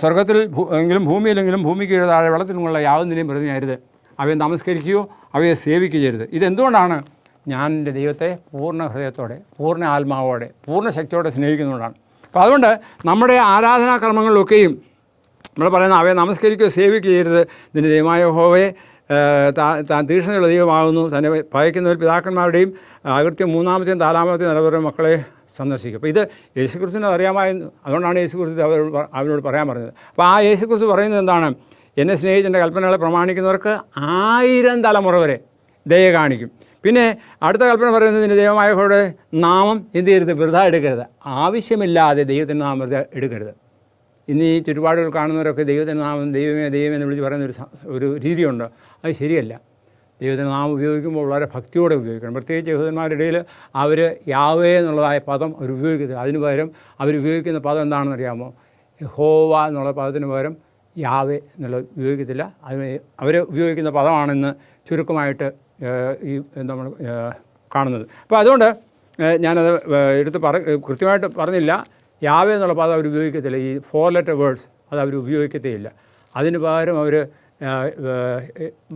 സ്വർഗത്തിൽ എങ്കിലും ഭൂമിയിലെങ്കിലും ഭൂമിക്ക് കീഴെ താഴെ വെള്ളത്തിനുമുള്ള യാതൊന്നിനെയും പ്രതിമയായിരുത്, അവയെ നമസ്കരിക്കുകയോ അവയെ സേവിക്കുകയോ ചെയ്യരുത്. ഇതെന്തുകൊണ്ടാണ്? ഞാൻ എൻ്റെ ദൈവത്തെ പൂർണ്ണ ഹൃദയത്തോടെ, പൂർണ്ണ ആത്മാവോടെ, പൂർണ്ണ ശക്തിയോടെ സ്നേഹിക്കുന്നതുകൊണ്ടാണ്. അപ്പോൾ അതുകൊണ്ട് നമ്മുടെ ആരാധനാക്രമങ്ങളിലൊക്കെയും നമ്മൾ പറയുന്ന അവയെ നമസ്കരിക്കുകയോ സേവിക്കുകയോ ചെയ്യരുത്. നിൻ്റെ ദൈവമായ യഹോവയെ താൻ തീക്ഷ്ണതയുള്ള ദൈവമാകുന്നു, തന്നെ ഭയക്കുന്നവർ പിതാക്കന്മാരുടെയും അകൃത്യം 3-ാമത്തെയും 4-ാമത്തെയും നിലവരുടെ മക്കളെ സന്ദർശിക്കും. അപ്പോൾ ഇത് യേശുക്രിസ്തുവിനെ അറിയാമായിരുന്നു. അതുകൊണ്ടാണ് യേശുക്രിസ്തു അവരോട് പറയാൻ പറഞ്ഞത്. അപ്പോൾ ആ യേശുക്രിസ്തു പറയുന്നത് എന്താണ്? എന്നെ സ്നേഹിച്ചെൻ്റെ കൽപ്പനകളെ പ്രമാണിക്കുന്നവർക്ക് 1000 തലമുറ വരെ ദയ കാണിക്കും. പിന്നെ അടുത്ത കൽപ്പന പറയുന്നത് നിൻ്റെ ദൈവമായ യഹോവയുടെ നാമം എന്ത് ചെയ്യരുത്? വെറുതെ എടുക്കരുത്. ആവശ്യമില്ലാതെ ദൈവത്തിൻ്റെ നാമം വെറുതെ എടുക്കരുത്. ഇന്ന് ഈ ചുറ്റുപാടുകൾ കാണുന്നവരൊക്കെ ദൈവത്തിൻ്റെ നാമം ദൈവമേ ദൈവമേ എന്ന് വിളിച്ച് പറയുന്ന ഒരു രീതിയുണ്ട്. അത് ശരിയല്ല. ദൈവത്തിൻ്റെ നാമം ഉപയോഗിക്കുമ്പോൾ വളരെ ഭക്തിയോടെ ഉപയോഗിക്കണം. പ്രത്യേകിച്ച് യഹൂദന്മാരുടെ ഇടയിൽ അവർ യാവേ എന്നുള്ളതായ പദം അവർ ഉപയോഗിക്കത്തില്ല. അതിന് പകരം അവരുപയോഗിക്കുന്ന പദം എന്താണെന്ന് അറിയാമോ? യഹോവ എന്നുള്ള പദത്തിന് പകരം യാവേ എന്നുള്ളത് ഉപയോഗിക്കത്തില്ല. അവർ ഉപയോഗിക്കുന്ന പദമാണെന്ന് ചുരുക്കമായിട്ട് ഈ നമ്മൾ കാണുന്നത്. അപ്പോൾ അതുകൊണ്ട് ഞാനത് കൃത്യമായിട്ട് പറഞ്ഞില്ല. യാവേ എന്നുള്ള പദം അവർ ഉപയോഗിക്കത്തില്ല. ഈ 4 ലെറ്റർ വേർഡ്സ് അത് അവർ ഉപയോഗിക്കത്തേയില്ല. അതിന് പകരം അവർ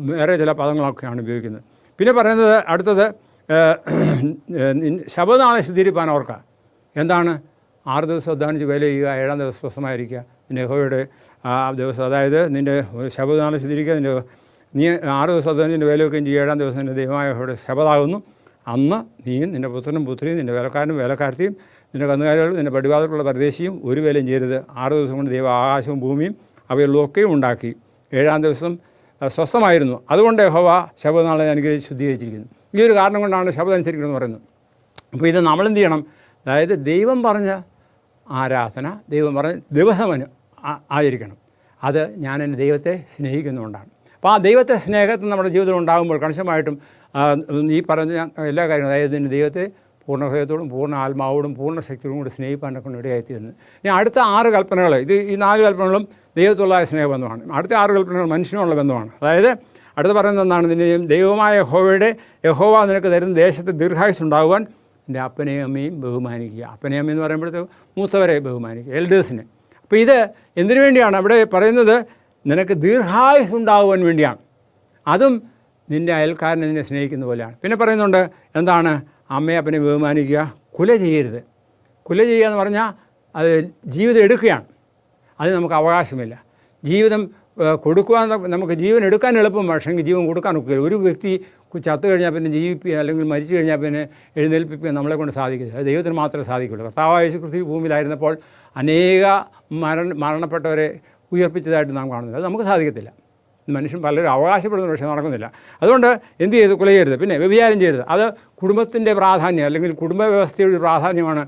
വേറെ ചില പദങ്ങളൊക്കെയാണ് ഉപയോഗിക്കുന്നത്. പിന്നെ പറയുന്നത് അടുത്തത് ശബനാളെ ശുദ്ധീകരിപ്പാൻ ഓർക്കുക. എന്താണ്? 6 ദിവസം അധ്വാനിച്ച് വേല ചെയ്യുക, 7-ാം ദിവസം സ്വസ്ഥമായിരിക്കുക. നിൻ്റെ യഹോവയുടെ ദിവസം, അതായത് നിൻ്റെ ശബനാളെ ശുദ്ധീകരിക്കുക. നീ 6 ദിവസം അധ്വാനിച്ച് വേലയൊക്കെയും ചെയ്യുക, 7-ാം ദിവസം നിൻ്റെ ദൈവമായ യഹോവയുടെ ശബദാകുന്നു. അന്ന് നീയും നിൻ്റെ പുത്രനും പുത്രിയും നിൻ്റെ വേലക്കാരനും വേലക്കാരത്തിയും നിൻ്റെ കന്നുകാലികളും നിൻ്റെ പടിവാതിലുള്ള പരദേശിയും ഒരു വേലയും ചെയ്യരുത്. 6 ദിവസം കൊണ്ട് ദൈവം ആകാശവും ഭൂമിയും അവയുള്ളതൊക്കെയും ഉണ്ടാക്കി. 7-ാം ദിവസം സ്വസ്ഥമായിരുന്നു. അതുകൊണ്ട് യഹോവ ശബദനാളെ അനുഗ്രഹിച്ച് ശുദ്ധീകരിച്ചിരിക്കുന്നു. ഈ ഒരു കാരണം കൊണ്ടാണ് ശബദം അനുസരിക്കണമെന്ന് പറയുന്നത്. അപ്പോൾ ഇത് നമ്മളെന്ത് ചെയ്യണം? അതായത് ദൈവം പറഞ്ഞ ആരാധന, ദൈവം പറഞ്ഞ ദിവസം ആചരിക്കണം. അത് ഞാൻ എൻ്റെ ദൈവത്തെ സ്നേഹിക്കുന്നതുകൊണ്ടാണ്. അപ്പോൾ ആ ദൈവത്തെ സ്നേഹത്തിൽ നമ്മുടെ ജീവിതത്തിൽ ഉണ്ടാകുമ്പോൾ കണിശമായിട്ടും ഈ പറഞ്ഞ എല്ലാ കാര്യങ്ങളും, അതായത് എൻ്റെ ദൈവത്തെ പൂർണ്ണ ഹൃദയത്തോടും പൂർണ്ണ ആത്മാവോടും പൂർണ്ണ ശക്തിയോടും കൂടി സ്നേഹിപ്പാനൊക്കെ ഇടയായിത്തീരുന്നത്. ഇനി അടുത്ത 6 കൽപ്പനകൾ, ഈ 4 കൽപ്പനകളും ദൈവത്തുള്ള സ്നേഹബന്ധമാണ്. അടുത്ത 6 കൽപ്പനകൾ മനുഷ്യനുള്ള ബന്ധമാണ്. അതായത് അടുത്ത് പറയുന്നത് എന്താണ്? നിൻ്റെ ദൈവമായ യഹോവ നിനക്ക് തരുന്ന ദേശത്ത് ദീർഘായുസ് ഉണ്ടാകുവാൻ എൻ്റെ അപ്പനെയും അമ്മയും ബഹുമാനിക്കുക. അപ്പനെയും അമ്മയും എന്ന് പറയുമ്പോഴത്തേക്ക് മൂത്തവരെ ബഹുമാനിക്കുക, എൽഡേഴ്സിനെ. അപ്പോൾ ഇത് എന്തിനു വേണ്ടിയാണ്? അവിടെ പറയുന്നത് നിനക്ക് ദീർഘായുസ് ഉണ്ടാകുവാൻ വേണ്ടിയാണ്. അതും നിൻ്റെ അയൽക്കാരനെ നിന്നെ സ്നേഹിക്കുന്ന പോലെയാണ്. പിന്നെ പറയുന്നുണ്ട് എന്താണ്? അമ്മയെ അപ്പനെ ബഹുമാനിക്കുക, കുല ചെയ്യരുത്. കുല ചെയ്യുക എന്ന് പറഞ്ഞാൽ അത് ജീവിതം എടുക്കുകയാണ്. അത് നമുക്ക് അവകാശമില്ല. ജീവിതം കൊടുക്കുവാൻ നമുക്ക് ജീവൻ എടുക്കാൻ എളുപ്പം, പക്ഷേ ജീവൻ കൊടുക്കാൻ ഒക്കില്ല. ഒരു വ്യക്തി ചത്തു കഴിഞ്ഞാൽ പിന്നെ ജീവിപ്പിക്കുക അല്ലെങ്കിൽ മരിച്ചു കഴിഞ്ഞാൽ പിന്നെ എഴുന്നേൽപ്പിക്കുക നമ്മളെ കൊണ്ട് സാധിക്കില്ല. അത് ദൈവത്തിന് മാത്രമേ സാധിക്കുള്ളൂ. കർത്താവായ യേശുക്രിസ്തു ഭൂമിയിലായിരുന്നപ്പോൾ അനേക മരണപ്പെട്ടവരെ ഉയർപ്പിച്ചതായിട്ട് നാം കാണുന്നില്ല. അത് നമുക്ക് സാധിക്കത്തില്ല. മനുഷ്യൻ പലരും അവകാശപ്പെടുന്നു, പക്ഷേ നടക്കുന്നില്ല. അതുകൊണ്ട് എന്ത് ചെയ്ത്? കുല ചെയ്യരുത്. പിന്നെ വ്യഭിചാരം ചെയ്യരുത്. അത് കുടുംബത്തിൻ്റെ പ്രാധാന്യം അല്ലെങ്കിൽ കുടുംബ വ്യവസ്ഥയുടെ പ്രാധാന്യമാണ്.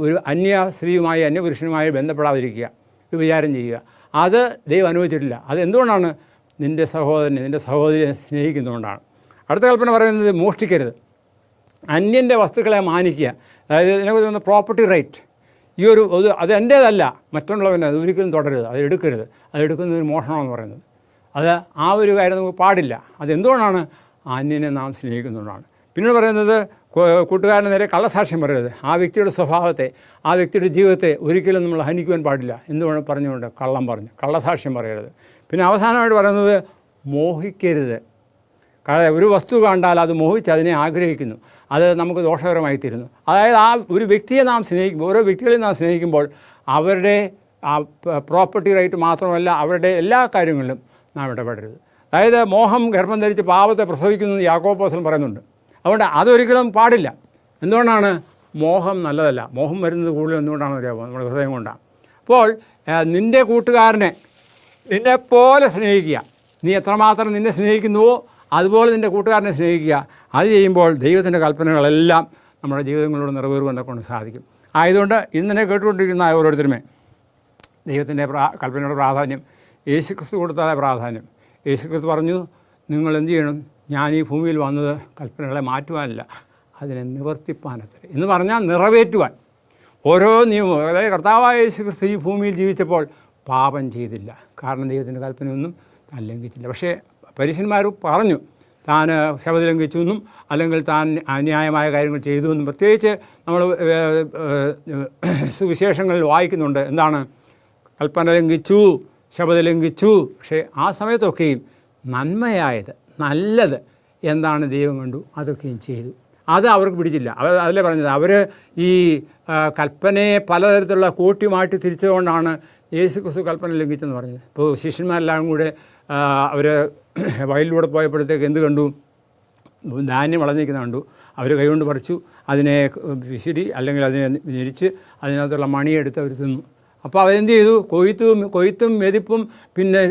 ഒരു അന്യ സ്ത്രീയുമായി അന്യപുരുഷനുമായി ബന്ധപ്പെടാതിരിക്കുക, വ്യഭിചാരം ചെയ്യുക. അത് ദൈവം അനുവദിച്ചിട്ടില്ല. അതെന്തുകൊണ്ടാണ്? നിൻ്റെ സഹോദരനെ നിൻ്റെ സഹോദരിയെ സ്നേഹിക്കുന്നതുകൊണ്ടാണ്. അടുത്ത കൽപ്പന പറയുന്നത് മോഷ്ടിക്കരുത്. അന്യൻ്റെ വസ്തുക്കളെ മാനിക്കുക. അതായത് ഇതിനെക്കുറിച്ച് പ്രോപ്പർട്ടി റൈറ്റ്. ഈ അത് എൻ്റേതല്ല, മറ്റുള്ളവനെ അത് ഒരിക്കലും തുടരരുത്, അത് എടുക്കരുത്. അത് എടുക്കുന്നതിന് മോഷണമെന്ന് പറയുന്നത് അത് ആ ഒരു കാര്യം നമുക്ക് പാടില്ല. അതെന്തുകൊണ്ടാണ്? അന്യനെ നാം സ്നേഹിക്കുന്നതുകൊണ്ടാണ്. പിന്നീട് പറയുന്നത് കൂട്ടുകാരന് നേരെ കള്ളസാക്ഷ്യം പറയരുത്. ആ വ്യക്തിയുടെ സ്വഭാവത്തെ, ആ വ്യക്തിയുടെ ജീവിതത്തെ ഒരിക്കലും നമ്മൾ ഹനിക്കുവാൻ പാടില്ല. എന്തുകൊണ്ട് പറഞ്ഞുകൊണ്ട്? കള്ളം പറഞ്ഞ് കള്ളസാക്ഷ്യം പറയരുത്. പിന്നെ അവസാനമായിട്ട് പറയുന്നത് മോഹിക്കരുത്. ഒരു വസ്തു കണ്ടാൽ അത് മോഹിച്ച് അതിനെ ആഗ്രഹിക്കുന്നു, അത് നമുക്ക് ദോഷകരമായി തീരുന്നു. അതായത് ആ ഒരു വ്യക്തിയെ നാം സ്നേഹിക്കുമ്പോൾ, ഓരോ വ്യക്തികളെയും നാം സ്നേഹിക്കുമ്പോൾ അവരുടെ പ്രോപ്പർട്ടി റൈറ്റ് മാത്രമല്ല അവരുടെ എല്ലാ കാര്യങ്ങളിലും നാം ഇടപെടരുത്. അതായത് മോഹം ഗർഭം ധരിച്ച് പാപത്തെ പ്രസവിക്കുന്നു യാക്കോബ് അപ്പോസ്തലൻ പറയുന്നുണ്ട്. അതുകൊണ്ട് അതൊരിക്കലും പാടില്ല. എന്തുകൊണ്ടാണ്? മോഹം നല്ലതല്ല. മോഹം വരുന്നത് കൂടുതൽ എന്തുകൊണ്ടാണെന്ന് അറിയാമോ? നമ്മുടെ ഹൃദയം കൊണ്ടാണ്. അപ്പോൾ നിൻ്റെ കൂട്ടുകാരനെ നിന്നെപ്പോലെ സ്നേഹിക്കുക. നീ എത്രമാത്രം നിന്നെ സ്നേഹിക്കുന്നുവോ അതുപോലെ നിൻ്റെ കൂട്ടുകാരനെ സ്നേഹിക്കുക. അത് ചെയ്യുമ്പോൾ ദൈവത്തിൻ്റെ കൽപ്പനകളെല്ലാം നമ്മുടെ ജീവിതങ്ങളിലൂടെ നിറവേറുവാൻ കൊണ്ട് സാധിക്കും. ആയതുകൊണ്ട് ഇന്നെ കേട്ടുകൊണ്ടിരിക്കുന്ന ഓരോരുത്തരുമേ ദൈവത്തിൻ്റെ കൽപ്പനയുടെ പ്രാധാന്യം, യേശുക്രിസ്തു കൊടുത്തതായ പ്രാധാന്യം. യേശുക്രിസ്തു പറഞ്ഞു, നിങ്ങൾ എന്ത് ചെയ്യണം? ഞാൻ ഈ ഭൂമിയിൽ വന്നത് കൽപ്പനകളെ മാറ്റുവാനല്ല, അതിനെ നിവർത്തിപ്പാനത്രേ എന്ന് പറഞ്ഞാൽ നിറവേറ്റുവാൻ. ഓരോ നിയമവും, അതായത് കർത്താവായ യേശുക്രിസ്തു ഈ ഭൂമിയിൽ ജീവിച്ചപ്പോൾ പാപം ചെയ്തില്ല, കാരണം ദൈവത്തിൻ്റെ കൽപ്പനയൊന്നും താൻ ലംഘിച്ചില്ല. പക്ഷേ പരീശന്മാർ പറഞ്ഞു താൻ ശബദം ലംഘിച്ചു എന്നും അല്ലെങ്കിൽ താൻ അന്യായമായ കാര്യങ്ങൾ ചെയ്തു എന്നും. പ്രത്യേകിച്ച് നമ്മൾ സുവിശേഷങ്ങളിൽ വായിക്കുന്നുണ്ട്, എന്താണ്? കൽപ്പന ലംഘിച്ചു, ശബദം ലംഘിച്ചു. പക്ഷേ ആ സമയത്തൊക്കെയും നന്മയായത്, നല്ലത് എന്താണ് ദൈവം കണ്ടു, അതൊക്കെയും ചെയ്തു. അത് അവർക്ക് പിടിച്ചില്ല. അതിലെ പറഞ്ഞത് അവർ ഈ കൽപ്പനയെ പലതരത്തിലുള്ള കൂട്ടിമാറ്റി തിരിച്ചതുകൊണ്ടാണ് യേശുക്രിസ്തു കൽപ്പന ലംഘിച്ചെന്ന് പറഞ്ഞത്. ഇപ്പോൾ ശിഷ്യന്മാരെല്ലാം കൂടെ അവർ വയലിലൂടെ പോയപ്പോഴത്തേക്ക് എന്ത് കണ്ടു? ധാന്യം വളഞ്ഞിരിക്കുന്ന കണ്ടു. അവർ കൈകൊണ്ട് പറിച്ചു, അതിനെ വിശിരി അല്ലെങ്കിൽ അതിനെ ഞെരിച്ച് അതിനകത്തുള്ള മണിയെടുത്ത് അവർ തിന്നു. അപ്പോൾ അവരെന്ത് ചെയ്തു? കൊയ്ത്തും മെതിപ്പും പിന്നെ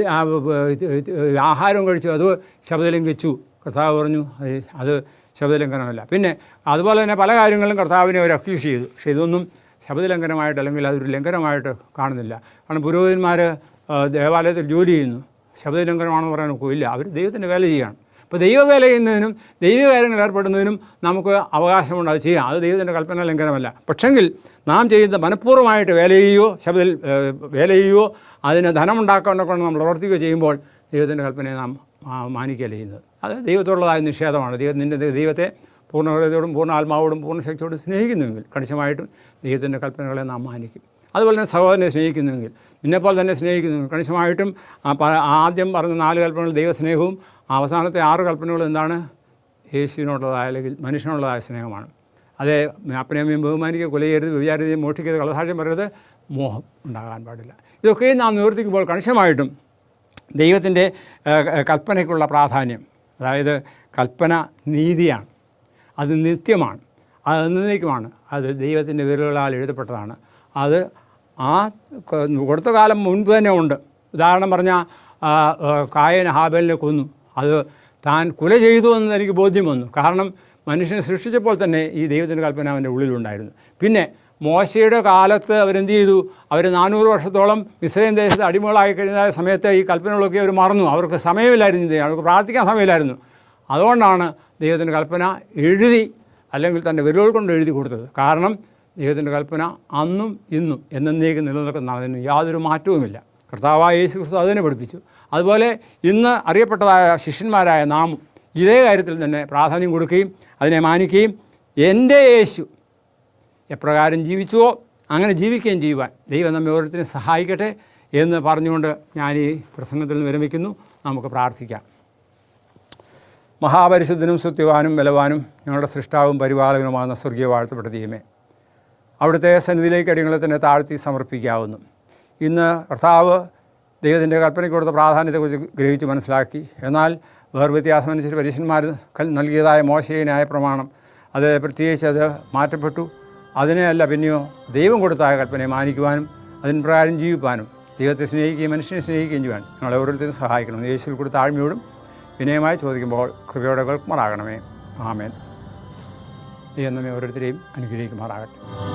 ആഹാരവും കഴിച്ചു. അത് ശബദം ലംഘിച്ചു. കർത്താവ് പറഞ്ഞു അത് ശബദലംഘനമല്ല. പിന്നെ അതുപോലെ തന്നെ പല കാര്യങ്ങളും കർത്താവിനെ അവർ അക്യൂസ് ചെയ്തു. പക്ഷേ ഇതൊന്നും ശബദലംഘനമായിട്ട് അല്ലെങ്കിൽ അതൊരു ലംഘനമായിട്ട് കാണുന്നില്ല. കാരണം പുരോഹിതന്മാർ ദേവാലയത്തിൽ ജോലി ചെയ്യുന്നു, ശബദലംഘനമാണെന്ന് പറയാൻ ഒക്കില്ല. അവർ ദൈവത്തിൻ്റെ വേല ചെയ്യുകയാണ്. അപ്പോൾ ദൈവവേല ചെയ്യുന്നതിനും ദൈവകാര്യങ്ങൾ ഏർപ്പെടുന്നതിനും നമുക്ക് അവകാശമുണ്ട്, അത് ചെയ്യാം. അത് ദൈവത്തിൻ്റെ കൽപ്പന ലംഘനമല്ല. പക്ഷെങ്കിൽ നാം ചെയ്യുന്ന മനഃപൂർവ്വമായിട്ട് വേല ചെയ്യുകയോ അതിന് ധനമുണ്ടാക്കാനൊക്കെ നമ്മൾ പ്രവർത്തിക്കുകയോ ചെയ്യുമ്പോൾ ദൈവത്തിൻ്റെ കൽപ്പനയെ നാം മാനിക്കുകയല്ല ചെയ്യുന്നത്. അത് ദൈവത്തോടുള്ളതായ നിഷേധമാണ്. ദൈവത്തെ പൂർണ്ണ ഹൃദയത്തോടും പൂർണ്ണ ആത്മാവോടും പൂർണ്ണ ശക്തിയോടും സ്നേഹിക്കുന്നുവെങ്കിൽ കണിശമായിട്ടും ദൈവത്തിൻ്റെ കൽപ്പനകളെ നാം മാനിക്കും. അതുപോലെ തന്നെ സഹോദരനെ സ്നേഹിക്കുന്നുവെങ്കിൽ, നിന്നെപ്പോലെ തന്നെ സ്നേഹിക്കുന്നുവെങ്കിൽ കണിശമായിട്ടും ആദ്യം പറഞ്ഞ 4 കൽപ്പനകൾ ദൈവസ്നേഹവും അവസാനത്തെ 6 കൽപ്പനകൾ എന്താണ്? യേശുവിനോടുള്ളതായ അല്ലെങ്കിൽ മനുഷ്യനുള്ളതായ സ്നേഹമാണ്. അതേ അപ്പനെയും അമ്മയും ബഹുമാനിക്കുക, കൊല ചെയ്യരുത്, വ്യഭിചാരം മോഷ്ടിക്കരുത്, കള്ളസാക്ഷ്യം പറയരുത്, മോഹം ഉണ്ടാകാൻ പാടില്ല. ഇതൊക്കെയും നാം നിവർത്തിക്കുമ്പോൾ കണിശമായിട്ടും ദൈവത്തിൻ്റെ കൽപ്പനയ്ക്കുള്ള പ്രാധാന്യം, അതായത് കൽപ്പന നീതിയാണ്, അത് നിത്യമാണ്, അത് എന്നേക്കുമാണ്, അത് ദൈവത്തിൻ്റെ വിരലുകളാൽ എഴുതപ്പെട്ടതാണ്. അത് ആ കൊടുത്ത കാലം മുൻപ് തന്നെ ഉണ്ട്. ഉദാഹരണം പറഞ്ഞാൽ കായൻ ഹാബേലിനെ കൊന്നു. അത് താൻ കൊല ചെയ്തു എന്ന് എനിക്ക് ബോധ്യം വന്നു. കാരണം മനുഷ്യനെ സൃഷ്ടിച്ചപ്പോൾ തന്നെ ഈ ദൈവത്തിൻ്റെ കൽപ്പന അവൻ്റെ ഉള്ളിലുണ്ടായിരുന്നു. പിന്നെ മോശയുടെ കാലത്ത് അവരെന്ത് ചെയ്തു? അവർ 400 വർഷത്തോളം മിസ്രൈം ദേശത്ത് അടിമകളായി കഴിഞ്ഞ സമയത്ത് ഈ കൽപ്പനകളൊക്കെ അവർ മറന്നു. അവർക്ക് സമയമില്ലായിരുന്നു, അവർക്ക് പ്രാർത്ഥിക്കാൻ സമയമില്ലായിരുന്നു. അതുകൊണ്ടാണ് ദൈവത്തിൻ്റെ കൽപ്പന എഴുതി അല്ലെങ്കിൽ തൻ്റെ വിരലുകൾ കൊണ്ട് എഴുതി കൊടുത്തത്. കാരണം ദൈവത്തിൻ്റെ കൽപ്പന അന്നും ഇന്നും എന്നേക്കും നിലനിൽക്കുന്ന, അതിന് യാതൊരു മാറ്റവുമില്ല. കർത്താവായ യേശുക്രിസ്തു അതിനെ പഠിപ്പിച്ചു. അതുപോലെ ഇന്ന് അറിയപ്പെട്ടതായ ശിഷ്യന്മാരായ നാം ഇതേ കാര്യത്തിൽ തന്നെ പ്രാധാന്യം കൊടുക്കുകയും അതിനെ മാനിക്കുകയും എൻ്റെ യേശു എപ്രകാരം ജീവിച്ചുവോ അങ്ങനെ ജീവിക്കുകയും ചെയ്യുവാൻ ദൈവം നമ്മെ ഓരോരുത്തരും സഹായിക്കട്ടെ എന്ന് പറഞ്ഞുകൊണ്ട് ഞാൻ ഈ പ്രസംഗത്തിൽ നിന്ന് വിരമിക്കുന്നു. നമുക്ക് പ്രാർത്ഥിക്കാം. മഹാപരിശുദ്ധനും സ്തുത്യവാനും ബലവാനും ഞങ്ങളുടെ സൃഷ്ടാവും പരിപാലകനുമാകുന്ന സ്വർഗീയ വാഴ്ത്തപ്പെട്ട ദൈവമേ, അവിടുത്തെ സന്നിധിയിലേക്ക് അടിയങ്ങളെ തന്നെ താഴ്ത്തി സമർപ്പിക്കാവുന്നു. ഇന്ന് കർത്താവ് ദൈവത്തിൻ്റെ കൽപ്പനയ്ക്ക് കൊടുത്ത പ്രാധാന്യത്തെക്കുറിച്ച് ഗ്രഹിച്ച് മനസ്സിലാക്കി. എന്നാൽ വേർവ്യത്യാസമനുസരിച്ച് പരീശന്മാർ നൽകിയതായ മോശയെ ന്യായപ്രമാണം അത് പ്രത്യേകിച്ച് അത് മാറ്റപ്പെട്ടു. അതിനെയല്ല പിന്നെയോ ദൈവം കൊടുത്തായ കൽപ്പനയെ മാനിക്കുവാനും അതിന് പ്രകാരം ജീവിപ്പാനും ദൈവത്തെ സ്നേഹിക്കുകയും മനുഷ്യനെ സ്നേഹിക്കുകയും ചെയ്യുവാൻ ഞങ്ങളെ ഓരോരുത്തരും സഹായിക്കണം. യേശുവിൽ കൊടുത്ത താഴ്മയോടും വിനയമായി ചോദിക്കുമ്പോൾ കൃപയോടെ കേൾക്കുമാറാകണമേ. ആമേൻ. ദൈവം നമ്മെ ഓരോരുത്തരെയും അനുഗ്രഹിക്കുമാറാകട്ടെ.